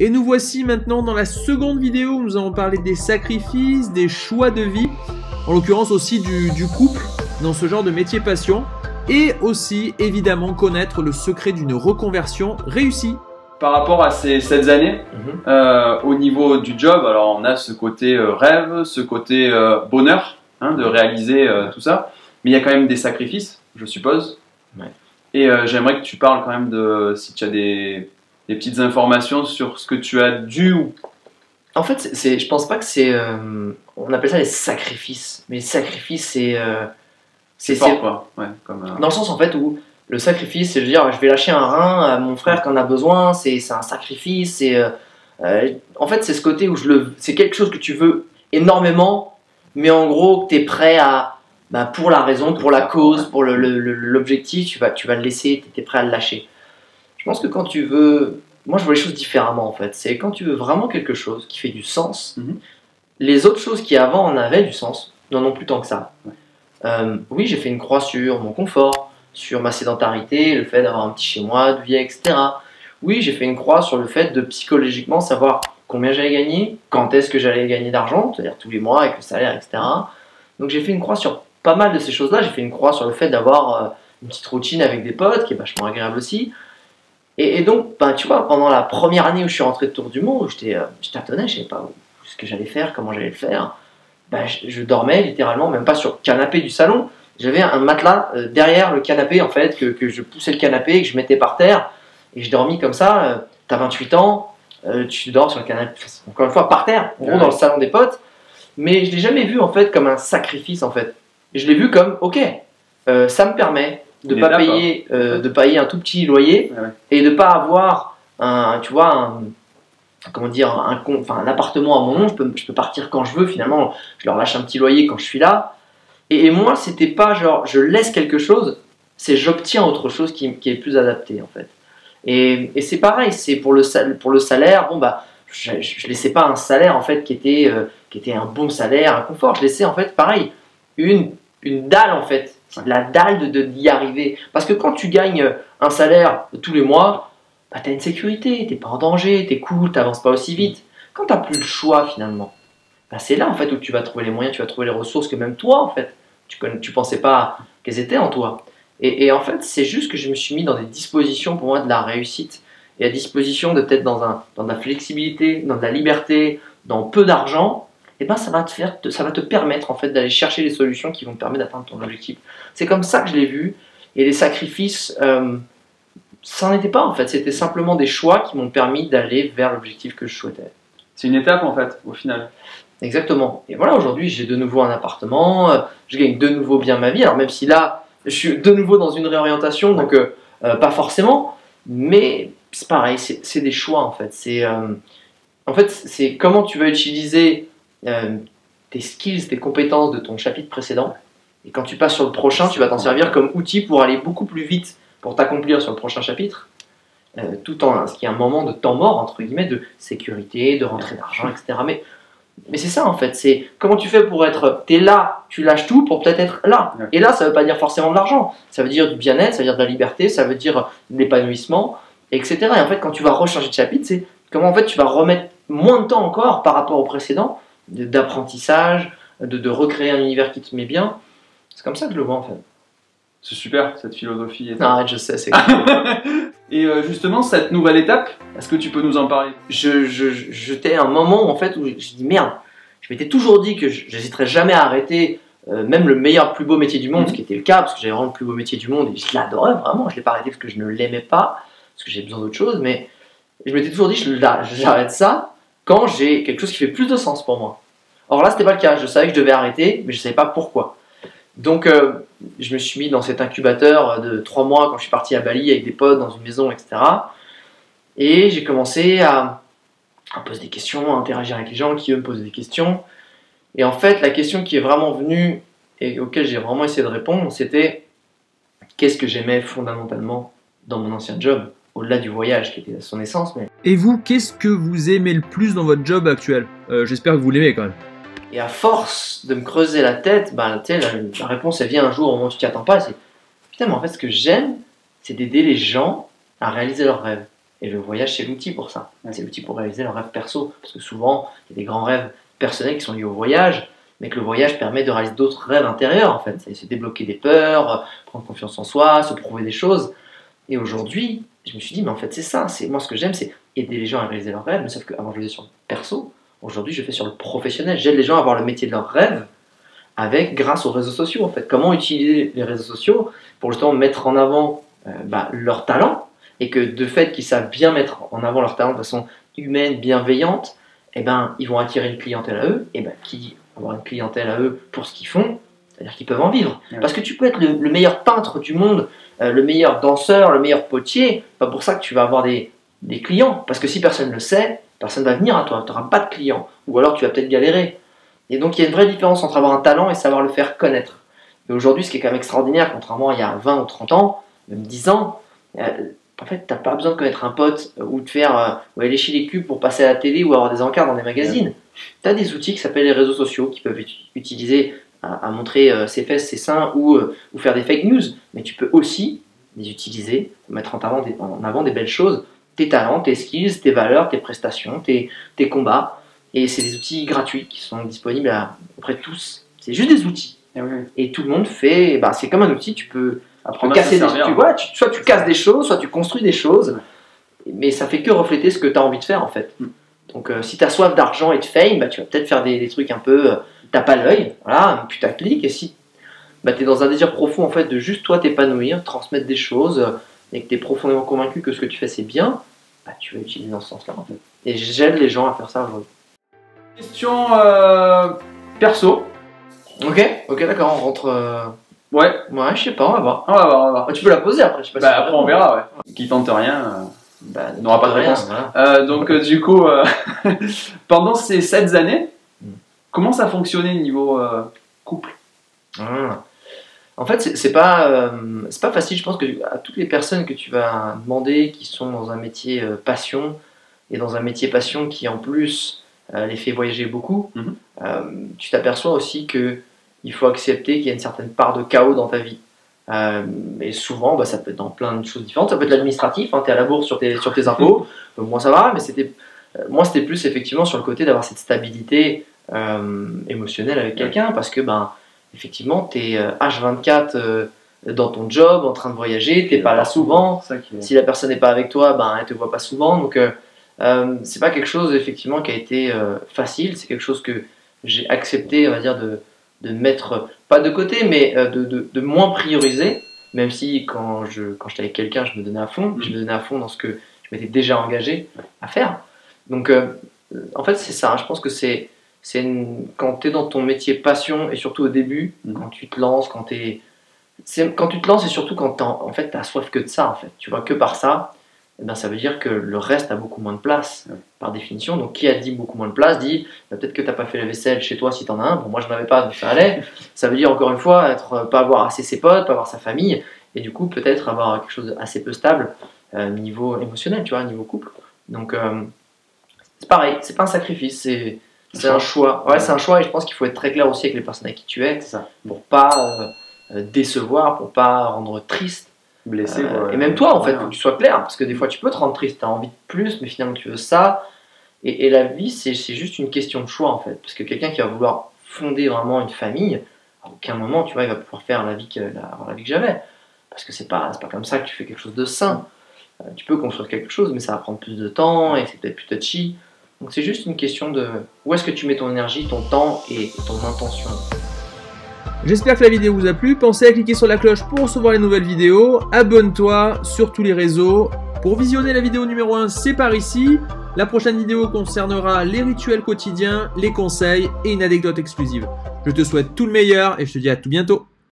Et nous voici maintenant dans la seconde vidéo où nous allons parler des sacrifices, des choix de vie, en l'occurrence aussi du couple dans ce genre de métier passion, et aussi évidemment connaître le secret d'une reconversion réussie. Par rapport à ces années, au niveau du job, alors on a ce côté rêve, ce côté bonheur, hein, de réaliser tout ça, mais il y a quand même des sacrifices, je suppose. Ouais. Et j'aimerais que tu parles quand même de si tu as des petites informations sur ce que tu as dû ou... En fait, je pense pas que c'est... on appelle ça les sacrifices. Mais les sacrifices, c'est fort, quoi. Ouais, comme, dans le sens, en fait, où le sacrifice, c'est de dire, je vais lâcher un rein à mon frère qui en a besoin, c'est un sacrifice. En fait, c'est ce côté où c'est quelque chose que tu veux énormément, mais en gros, que tu es prêt à... pour la raison, pour la cause, pour l'objectif, tu vas le laisser, tu es prêt à le lâcher. Je pense que quand tu veux... Moi, je vois les choses différemment, en fait. C'est quand tu veux vraiment quelque chose qui fait du sens, les autres choses qui avant en avaient du sens n'en ont plus tant que ça. Oui, j'ai fait une croix sur mon confort, sur ma sédentarité, le fait d'avoir un petit chez moi, de vie, etc. Oui, j'ai fait une croix sur le fait de psychologiquement savoir combien j'allais gagner, quand est-ce que j'allais gagner d'argent, c'est-à-dire tous les mois avec le salaire, etc. Donc j'ai fait une croix sur pas mal de ces choses-là. J'ai fait une croix sur le fait d'avoir une petite routine avec des potes, qui est vachement agréable aussi. Et donc, tu vois, pendant la première année où je suis rentré de tour du monde, je tâtonnais, je ne savais pas ce que j'allais faire, comment j'allais le faire. Je dormais littéralement, même pas sur le canapé du salon. J'avais un matelas derrière le canapé, en fait, que je poussais le canapé, que je mettais par terre. Et je dormis comme ça. T'as 28 ans, tu dors sur le canapé, encore une fois, par terre, en gros, dans le salon des potes. Mais je ne l'ai jamais vu, en fait, comme un sacrifice, en fait. Et je l'ai vu comme, ok, ça me permet de ne pas payer un tout petit loyer et de ne pas avoir un appartement à mon nom. Je peux partir quand je veux, finalement. Je leur lâche un petit loyer quand je suis là. Et moi, c'était pas genre je laisse quelque chose, c'est j'obtiens autre chose qui est plus adapté, en fait. Et c'est pareil, c'est pour le salaire, je laissais pas un salaire, en fait, qui était un bon salaire, un confort. Je laissais, en fait, pareil, une dalle, en fait. La dalle d'y arriver. Parce que quand tu gagnes un salaire tous les mois, tu as une sécurité, tu n'es pas en danger, tu es cool, tu n'avances pas aussi vite. Quand tu n'as plus le choix, finalement, c'est là, en fait, où tu vas trouver les moyens, tu vas trouver les ressources que même toi, en fait, tu pensais pas qu'elles étaient en toi. Et en fait, c'est juste que je me suis mis dans des dispositions, pour moi, de la réussite. Et à disposition d'être dans de la flexibilité, dans de la liberté, dans peu d'argent. Et ça va te permettre, en fait, d'aller chercher les solutions qui vont te permettre d'atteindre ton objectif. C'est comme ça que je l'ai vu. Et les sacrifices, ça n'en était pas, en fait. C'était simplement des choix qui m'ont permis d'aller vers l'objectif que je souhaitais. C'est une étape, en fait, au final. Exactement. Et voilà, aujourd'hui, j'ai de nouveau un appartement, je gagne de nouveau bien ma vie. Alors même si là, je suis de nouveau dans une réorientation, donc pas forcément, mais c'est pareil, c'est des choix, en fait. C'est comment tu vas utiliser tes skills, tes compétences de ton chapitre précédent. Et quand tu passes sur le prochain, tu vas t'en servir comme outil pour aller beaucoup plus vite pour t'accomplir sur le prochain chapitre, tout en ce qui est un moment de temps mort, entre guillemets, de sécurité, de rentrée d'argent, etc. Mais c'est ça, en fait, c'est comment tu fais pour t'es là, tu lâches tout pour peut-être être là. Et là, ça ne veut pas dire forcément de l'argent, ça veut dire du bien-être, ça veut dire de la liberté, ça veut dire de l'épanouissement, etc. Et en fait, quand tu vas recharger de chapitre, c'est comment en fait tu vas remettre moins de temps encore par rapport au précédent, d'apprentissage, de recréer un univers qui te met bien. C'est comme ça que je le vois, en fait. C'est super, cette philosophie. Non, arrête, je sais, c'est Et justement, cette nouvelle étape, est-ce que tu peux nous en parler? J'étais à un moment, en fait, où je dis merde, je m'étais toujours dit que j'hésiterais jamais à arrêter même le meilleur, plus beau métier du monde, ce qui était le cas, parce que j'avais vraiment le plus beau métier du monde, et je l'adorais vraiment, je ne l'ai pas arrêté parce que je ne l'aimais pas, parce que j'ai besoin d'autre chose, mais je m'étais toujours dit, j'arrête ça quand j'ai quelque chose qui fait plus de sens pour moi. Or là, c'était pas le cas, je savais que je devais arrêter, mais je ne savais pas pourquoi. Donc, je me suis mis dans cet incubateur de 3 mois quand je suis parti à Bali avec des potes dans une maison, etc. Et j'ai commencé à poser des questions, à interagir avec les gens qui, eux, me posaient des questions. Et en fait, la question qui est vraiment venue et auquel j'ai vraiment essayé de répondre, c'était qu'est-ce que j'aimais fondamentalement dans mon ancien job, au-delà du voyage qui était son essence. Mais... Et vous, qu'est-ce que vous aimez le plus dans votre job actuel? J'espère que vous l'aimez quand même. Et à force de me creuser la tête, la réponse elle vient un jour au moment où tu t'y attends pas. C'est putain, mais en fait, ce que j'aime, c'est d'aider les gens à réaliser leurs rêves. Et le voyage, c'est l'outil pour ça. C'est l'outil pour réaliser leur rêve perso. Parce que souvent, il y a des grands rêves personnels qui sont liés au voyage, mais que le voyage permet de réaliser d'autres rêves intérieurs, en fait. C'est débloquer des peurs, prendre confiance en soi, se prouver des choses. Et aujourd'hui, je me suis dit, mais en fait, c'est ça. Moi, ce que j'aime, c'est aider les gens à réaliser leurs rêves. Mais sauf qu'avant, je le faisais sur le perso. Aujourd'hui, je fais sur le professionnel. J'aide les gens à avoir le métier de leurs rêves grâce aux réseaux sociaux, en fait. Comment utiliser les réseaux sociaux pour justement mettre en avant leur talent, et que de fait qu'ils savent bien mettre en avant leur talent de façon humaine, bienveillante, eh ben, ils vont attirer une clientèle à eux, et ben, qui avoir une clientèle à eux pour ce qu'ils font, c'est-à-dire qu'ils peuvent en vivre. Ouais. Parce que tu peux être le meilleur peintre du monde, le meilleur danseur, le meilleur potier, pas pour ça que tu vas avoir des clients, parce que si personne ne le sait, personne ne va venir à toi, tu n'auras pas de clients, ou alors tu vas peut-être galérer. Et donc il y a une vraie différence entre avoir un talent et savoir le faire connaître. Et aujourd'hui, ce qui est quand même extraordinaire, contrairement à il y a 20 ou 30 ans, même 10 ans, en fait, tu n'as pas besoin de connaître un pote ou de faire ou aller lécher les cubes pour passer à la télé ou avoir des encarts dans des magazines. Tu as des outils qui s'appellent les réseaux sociaux qui peuvent être utilisés à montrer ses fesses, ses seins ou faire des fake news. Mais tu peux aussi les utiliser pour mettre en avant des belles choses, tes talents, tes skills, tes valeurs, tes prestations, tes combats. Et c'est des outils gratuits qui sont disponibles auprès de tous. C'est juste des outils. Et tout le monde fait. C'est comme un outil, tu peux. Casser soit tu casses des choses, soit tu construis des choses, mais ça fait que refléter ce que tu as envie de faire en fait. Donc si tu as soif d'argent et de fame, tu vas peut-être faire des trucs un peu tape à l'œil, voilà, putaclic, et si tu es dans un désir profond en fait de juste toi t'épanouir, transmettre des choses, et que tu es profondément convaincu que ce que tu fais c'est bien, tu vas utiliser dans ce sens-là en fait. Et j'aide les gens à faire ça aujourd'hui. Question perso. Ok, d'accord, on rentre. Ouais, je sais pas, on va voir. On va voir. Tu peux la poser après, je sais pas. Après on verra, ouais. Qui tente rien, n'aura pas de réponse. Voilà. Donc du coup, pendant ces 7 années, comment ça fonctionnait niveau couple? En fait, c'est pas facile. Je pense que à toutes les personnes que tu vas demander qui sont dans un métier passion, et dans un métier passion qui en plus les fait voyager beaucoup, tu t'aperçois aussi que il faut accepter qu'il y a une certaine part de chaos dans ta vie. Et souvent, ça peut être dans plein de choses différentes. Ça peut être l'administratif, tu es à la bourse sur tes impôts. Moi, ça va, mais c'était plus effectivement sur le côté d'avoir cette stabilité émotionnelle avec quelqu'un, parce que, effectivement, tu es H24 dans ton job, en train de voyager, tu n'es pas là souvent. Si la personne n'est pas avec toi, elle ne te voit pas souvent. Donc, c'est pas quelque chose, effectivement, qui a été facile. C'est quelque chose que j'ai accepté, on va dire, de mettre, pas de côté, mais de moins prioriser, même si quand j'étais avec quelqu'un, je me donnais à fond, je me donnais à fond dans ce que je m'étais déjà engagé à faire. Donc, en fait, c'est ça, je pense que quand tu es dans ton métier passion, et surtout au début, quand tu te lances, quand tu te lances, et surtout quand en fait, tu as soif que de ça, en fait, tu vois que par ça, ça veut dire que le reste a beaucoup moins de place, par définition. Donc, qui a dit beaucoup moins de place dit peut-être que tu n'as pas fait la vaisselle chez toi si tu en as un. Bon, moi, je n'en avais pas, donc ça allait. Ça veut dire, encore une fois, pas avoir assez ses potes, pas avoir sa famille, et du coup, peut-être avoir quelque chose d'assez peu stable niveau émotionnel, tu vois, niveau couple. Donc, c'est pareil, c'est pas un sacrifice, c'est un choix. Ouais, c'est un choix, et je pense qu'il faut être très clair aussi avec les personnes avec qui tu es, pour pas décevoir, pour pas rendre triste. Blessé, et même toi en fait, faut que tu sois clair, parce que des fois tu peux te rendre triste, tu as envie de plus, mais finalement tu veux ça, et la vie c'est juste une question de choix en fait, parce que quelqu'un qui va vouloir fonder vraiment une famille, à aucun moment tu vois il va pouvoir faire la vie que j'avais, parce que c'est pas comme ça que tu fais quelque chose de sain. Tu peux construire quelque chose, mais ça va prendre plus de temps, et c'est peut-être plus touchy, donc c'est juste une question de où est-ce que tu mets ton énergie, ton temps et ton intention. J'espère que la vidéo vous a plu, pensez à cliquer sur la cloche pour recevoir les nouvelles vidéos, abonne-toi sur tous les réseaux. Pour visionner la vidéo numéro 1, c'est par ici. La prochaine vidéo concernera les rituels quotidiens, les conseils et une anecdote exclusive. Je te souhaite tout le meilleur et je te dis à tout bientôt.